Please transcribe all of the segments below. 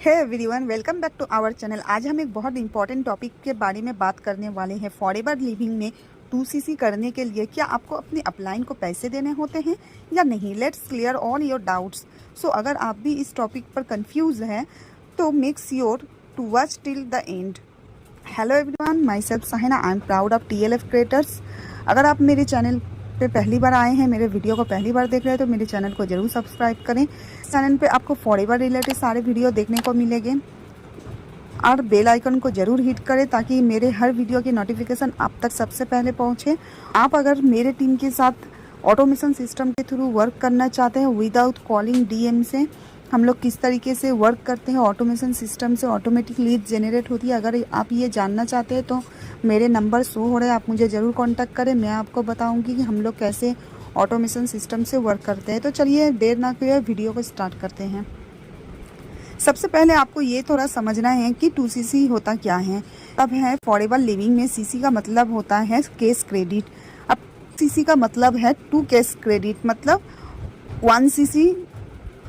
Hey everyone, welcome back to our channel. आज हम एक बहुत इंपॉर्टेंट टॉपिक के बारे में बात करने वाले हैं। फॉरएवर लिविंग में 2cc करने के लिए क्या आपको अपनी अपलाइन को पैसे देने होते हैं या नहीं? Let's clear all your doubts. So अगर आप भी इस टॉपिक पर कंफ्यूज हैं तो make sure to watch till the end. Hello everyone, myself Sahina, I am proud of TLF creators. अगर आप मेरे चैनल पे पहली बार आए हैं, मेरे वीडियो को पहली बार देख रहे हैं तो मेरे चैनल को जरूर सब्सक्राइब करें। इस चैनल पे आपको फॉरएवर रिलेटेड सारे वीडियो देखने को मिलेंगे और बेल आइकन को जरूर हिट करें ताकि मेरे हर वीडियो की नोटिफिकेशन आप तक सबसे पहले पहुंचे। आप अगर मेरे टीम के साथ ऑटोमेशन सिस्टम के थ्रू वर्क करना चाहते हैं विदाउट कॉलिंग DM से, हम लोग किस तरीके से वर्क करते हैं, ऑटोमेशन सिस्टम से ऑटोमेटिक लीड जनरेट होती है, अगर आप ये जानना चाहते हैं तो मेरे नंबर शो हो रहे हैं, आप मुझे ज़रूर कांटेक्ट करें। मैं आपको बताऊंगी कि हम लोग कैसे ऑटोमेशन सिस्टम से वर्क करते हैं। तो चलिए देर ना करिए, वीडियो को स्टार्ट करते हैं। सबसे पहले आपको ये थोड़ा समझना है कि 2cc होता क्या है। अब है फॉरएवर लिविंग में CC का मतलब होता है केस क्रेडिट। अब CC का मतलब है 2 केस क्रेडिट, मतलब 1cc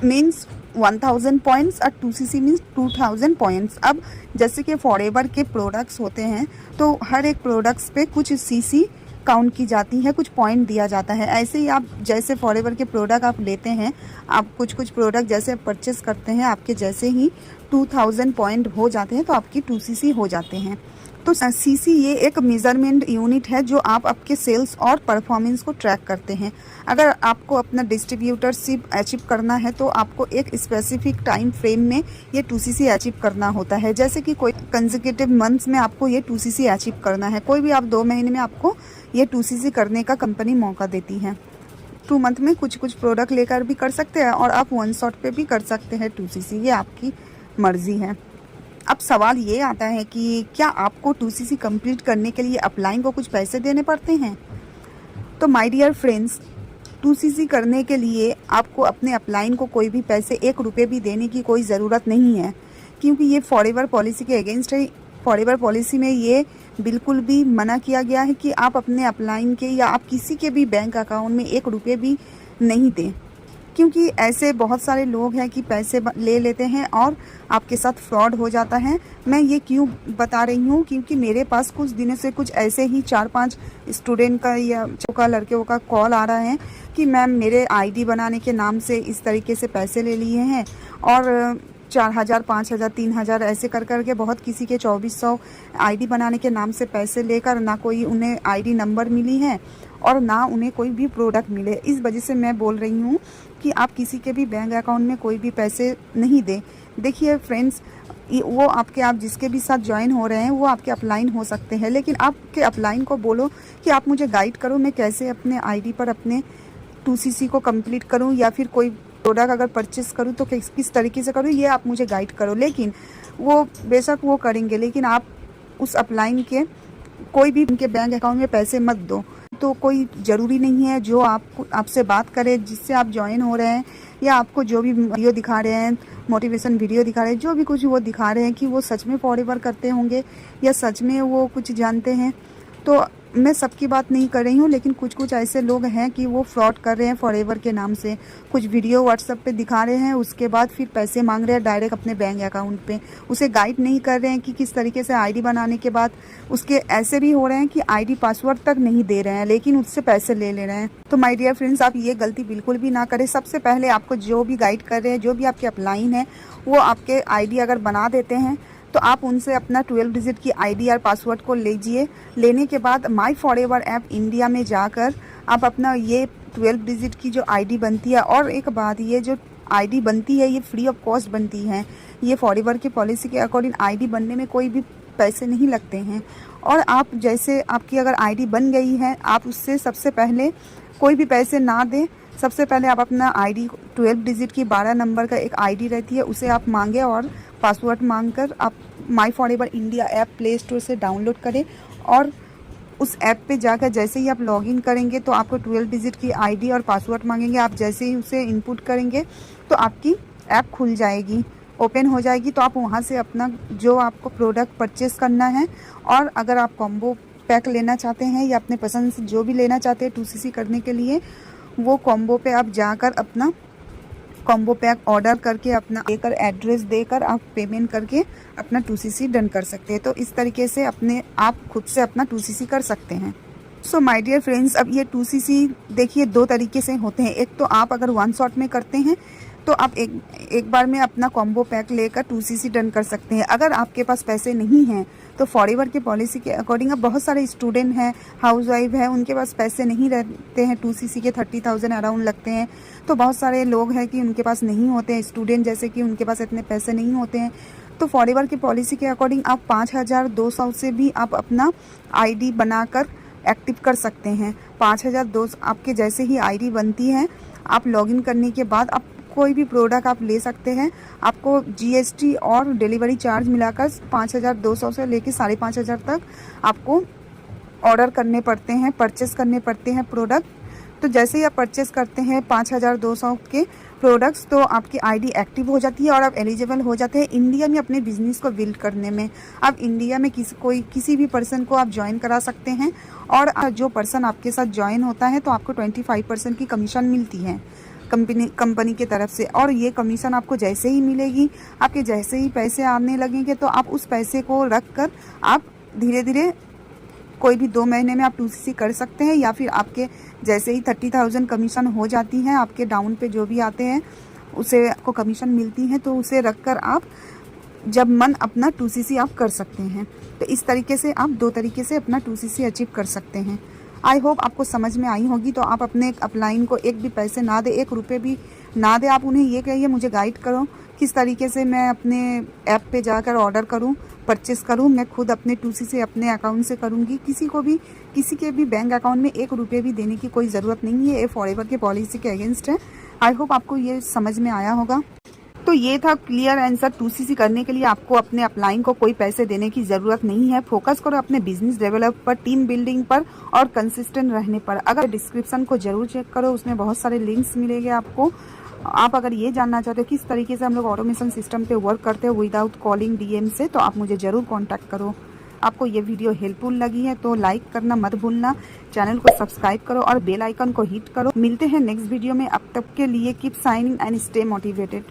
मीन्स 1000 पॉइंट्स और 2cc मीन्स 2000 पॉइंट्स। अब जैसे कि फॉरएवर के प्रोडक्ट्स होते हैं तो हर एक प्रोडक्ट्स पे कुछ CC काउंट की जाती है, कुछ पॉइंट दिया जाता है। ऐसे ही आप जैसे फॉरएवर के प्रोडक्ट आप लेते हैं, आप कुछ प्रोडक्ट जैसे परचेस करते हैं, आपके जैसे ही 2000 पॉइंट हो जाते हैं तो आपकी 2cc हो जाते हैं। तो CC ये एक मेजरमेंट यूनिट है जो आप आपके सेल्स और परफॉर्मेंस को ट्रैक करते हैं। अगर आपको अपना डिस्ट्रीब्यूटरशिप अचीव करना है तो आपको एक स्पेसिफिक टाइम फ्रेम में ये 2cc अचीव करना होता है। जैसे कि कोई कंसेक्यूटिव मंथ्स में आपको ये 2cc अचीव करना है, कोई भी आप 2 महीने में आपको ये 2cc करने का कंपनी मौका देती है। 2 मंथ में कुछ प्रोडक्ट लेकर भी कर सकते हैं और आप 1 शॉट पे भी कर सकते हैं 2cc, ये आपकी मर्जी है। अब सवाल ये आता है कि क्या आपको 2cc कंप्लीट करने के लिए अपलाइन को कुछ पैसे देने पड़ते हैं? तो माय डियर फ्रेंड्स, 2cc करने के लिए आपको अपने अपलाइन को कोई भी पैसे 1 रुपये भी देने की कोई ज़रूरत नहीं है, क्योंकि ये फॉरएवर पॉलिसी के अगेंस्ट है। फॉरएवर पॉलिसी में ये बिल्कुल भी मना किया गया है कि आप अपने अपलाइन के या आप किसी के भी बैंक अकाउंट में 1 रुपये भी नहीं दें, क्योंकि ऐसे बहुत सारे लोग हैं कि पैसे ले लेते हैं और आपके साथ फ्रॉड हो जाता है। मैं ये क्यों बता रही हूँ, क्योंकि मेरे पास कुछ दिनों से कुछ ऐसे ही 4-5 स्टूडेंट का या लड़कियों का कॉल आ रहा है कि मैम मेरे ID बनाने के नाम से इस तरीके से पैसे ले लिए हैं और 4000, 5000, 3000 ऐसे कर करके बहुत किसी के 2400 ID बनाने के नाम से पैसे लेकर ना कोई उन्हें ID नंबर मिली है और ना उन्हें कोई भी प्रोडक्ट मिले। इस वजह से मैं बोल रही हूँ कि आप किसी के भी बैंक अकाउंट में कोई भी पैसे नहीं दें। देखिए फ्रेंड्स, वो आप जिसके भी साथ ज्वाइन हो रहे हैं वो आपके अपलाइन हो सकते हैं, लेकिन आपके अपलाइन को बोलो कि आप मुझे गाइड करो, मैं कैसे अपने ID पर अपने 2cc को कंप्लीट करूं या फिर कोई प्रोडक्ट अगर परचेस करूं तो किस तरीके से करूं, ये आप मुझे गाइड करो। लेकिन वो बेशक वो करेंगे, लेकिन आप उस अपलाइन के कोई भी उनके बैंक अकाउंट में पैसे मत दो। तो कोई ज़रूरी नहीं है जो आपसे बात करे, जिससे आप ज्वाइन हो रहे हैं या आपको जो भी वीडियो दिखा रहे हैं, मोटिवेशन वीडियो दिखा रहे हैं, जो भी कुछ वो दिखा रहे हैं कि वो सच में फॉरएवर करते होंगे या सच में वो कुछ जानते हैं। तो मैं सबकी बात नहीं कर रही हूँ, लेकिन कुछ ऐसे लोग हैं कि वो फ्रॉड कर रहे हैं फॉरएवर के नाम से। कुछ वीडियो व्हाट्सएप पे दिखा रहे हैं, उसके बाद फिर पैसे मांग रहे हैं डायरेक्ट अपने बैंक अकाउंट पे। उसे गाइड नहीं कर रहे हैं कि किस तरीके से ID बनाने के बाद उसके ऐसे भी हो रहे हैं कि ID पासवर्ड तक नहीं दे रहे हैं, लेकिन उससे पैसे ले रहे हैं। तो माय डियर फ्रेंड्स, आप ये गलती बिल्कुल भी ना करें। सबसे पहले आपको जो भी गाइड कर रहे हैं, जो भी आपके अपलाइन है, वो आपके ID अगर बना देते हैं तो आप उनसे अपना 12 डिजिट की ID और पासवर्ड को लीजिए। लेने के बाद माई फॉरएवर ऐप इंडिया में जाकर आप अपना ये 12 डिजिट की जो ID बनती है, और एक बात, ये जो ID बनती है ये फ्री ऑफ कॉस्ट बनती है। ये फॉरएवर की पॉलिसी के अकॉर्डिंग ID बनने में कोई भी पैसे नहीं लगते हैं। और आप जैसे आपकी अगर ID बन गई है, आप उससे सबसे पहले कोई भी पैसे ना दें। सबसे पहले आप अपना ID 12 डिजिट की 12 नंबर का एक ID रहती है, उसे आप मांगे और पासवर्ड मांगकर आप माई forever India app play store से डाउनलोड करें और उस ऐप पे जाकर जैसे ही आप लॉगिन करेंगे तो आपको 12 डिजिट की ID और पासवर्ड मांगेंगे। आप जैसे ही उसे इनपुट करेंगे तो आपकी ऐप खुल जाएगी, ओपन हो जाएगी। तो आप वहाँ से अपना जो आपको प्रोडक्ट परचेस करना है, और अगर आप कॉम्बो पैक लेना चाहते हैं या अपने पसंद से जो भी लेना चाहते हैं 2cc करने के लिए, वो कॉम्बो पे आप जाकर अपना कॉम्बो पैक ऑर्डर करके अपना देकर एड्रेस देकर आप पेमेंट करके अपना 2cc डन कर सकते हैं। तो इस तरीके से अपने आप खुद से अपना 2cc कर सकते हैं। सो माय डियर फ्रेंड्स, अब ये 2cc देखिए 2 तरीके से होते हैं। एक तो आप अगर वन शॉट में करते हैं तो आप एक बार में अपना कॉम्बो पैक लेकर 2cc डन कर सकते हैं। अगर आपके पास पैसे नहीं हैं तो फॉरएवर के पॉलिसी के अकॉर्डिंग अब बहुत सारे स्टूडेंट हैं, हाउसवाइफ हैं, उनके पास पैसे नहीं रहते हैं, 2cc के 30,000 अराउंड लगते हैं। तो बहुत सारे लोग हैं कि उनके पास नहीं होते हैं, स्टूडेंट जैसे कि उनके पास इतने पैसे नहीं होते हैं। तो फॉरएवर की पॉलिसी के अकॉर्डिंग आप 5,200 से भी आप अपना आईडी बनाकर एक्टिव कर सकते हैं। 5,200 आपके जैसे ही आईडी बनती है, आप लॉगिन करने के बाद आप कोई भी प्रोडक्ट आप ले सकते हैं। आपको जीएसटी और डिलीवरी चार्ज मिलाकर 5,200 से लेकर 5,500 तक आपको ऑर्डर करने पड़ते हैं, परचेस करने पड़ते हैं प्रोडक्ट। तो जैसे ही आप परचेस करते हैं 5,200 के प्रोडक्ट्स तो आपकी आईडी एक्टिव हो जाती है और आप एलिजिबल हो जाते हैं इंडिया में अपने बिजनेस को बिल्ड करने में। आप इंडिया में किसी भी पर्सन को आप ज्वाइन करा सकते हैं और जो पर्सन आपके साथ ज्वाइन होता है तो आपको 25% की कमीशन मिलती है कंपनी के तरफ से। और ये कमीशन आपको जैसे ही मिलेगी, आपके जैसे ही पैसे आने लगेंगे तो आप उस पैसे को रख कर आप धीरे धीरे कोई भी 2 महीने में आप 2cc कर सकते हैं, या फिर आपके जैसे ही 30,000 कमीशन हो जाती हैं, आपके डाउन पे जो भी आते हैं उसे आपको कमीशन मिलती है, तो उसे रख कर आप जब मन अपना 2cc आप कर सकते हैं। तो इस तरीके से आप 2 तरीके से अपना 2cc अचीव कर सकते हैं। आई होप आपको समझ में आई होगी। तो आप अपने अपलाइन को एक भी पैसे ना दे, 1 रुपये भी ना दे, आप उन्हें ये कहिए मुझे गाइड करो किस तरीके से मैं अपने ऐप पे जाकर ऑर्डर करूं, परचेस करूं। मैं खुद अपने 2cc अपने अकाउंट से करूंगी। किसी के भी बैंक अकाउंट में 1 रुपये भी देने की कोई ज़रूरत नहीं है। ये फॉरएवर की पॉलिसी के अगेंस्ट है। आई होप आपको ये समझ में आया होगा। तो ये था क्लियर आंसर। 2cc करने के लिए आपको अपने अपलाइन को कोई पैसे देने की ज़रूरत नहीं है। फोकस करो अपने बिजनेस डेवलप पर, टीम बिल्डिंग पर और कंसिस्टेंट रहने पर। अगर डिस्क्रिप्शन को जरूर चेक करो, उसमें बहुत सारे लिंक्स मिलेंगे आपको। आप अगर ये जानना चाहते हो किस तरीके से हम लोग ऑटोमेशन सिस्टम पे वर्क करते हैं विदाउट कॉलिंग डीएम से, तो आप मुझे ज़रूर कॉन्टैक्ट करो। आपको ये वीडियो हेल्पफुल लगी है तो लाइक करना मत भूलना, चैनल को सब्सक्राइब करो और बेल आइकन को हिट करो। मिलते हैं नेक्स्ट वीडियो में। अब तक के लिए keep signing and stay motivated.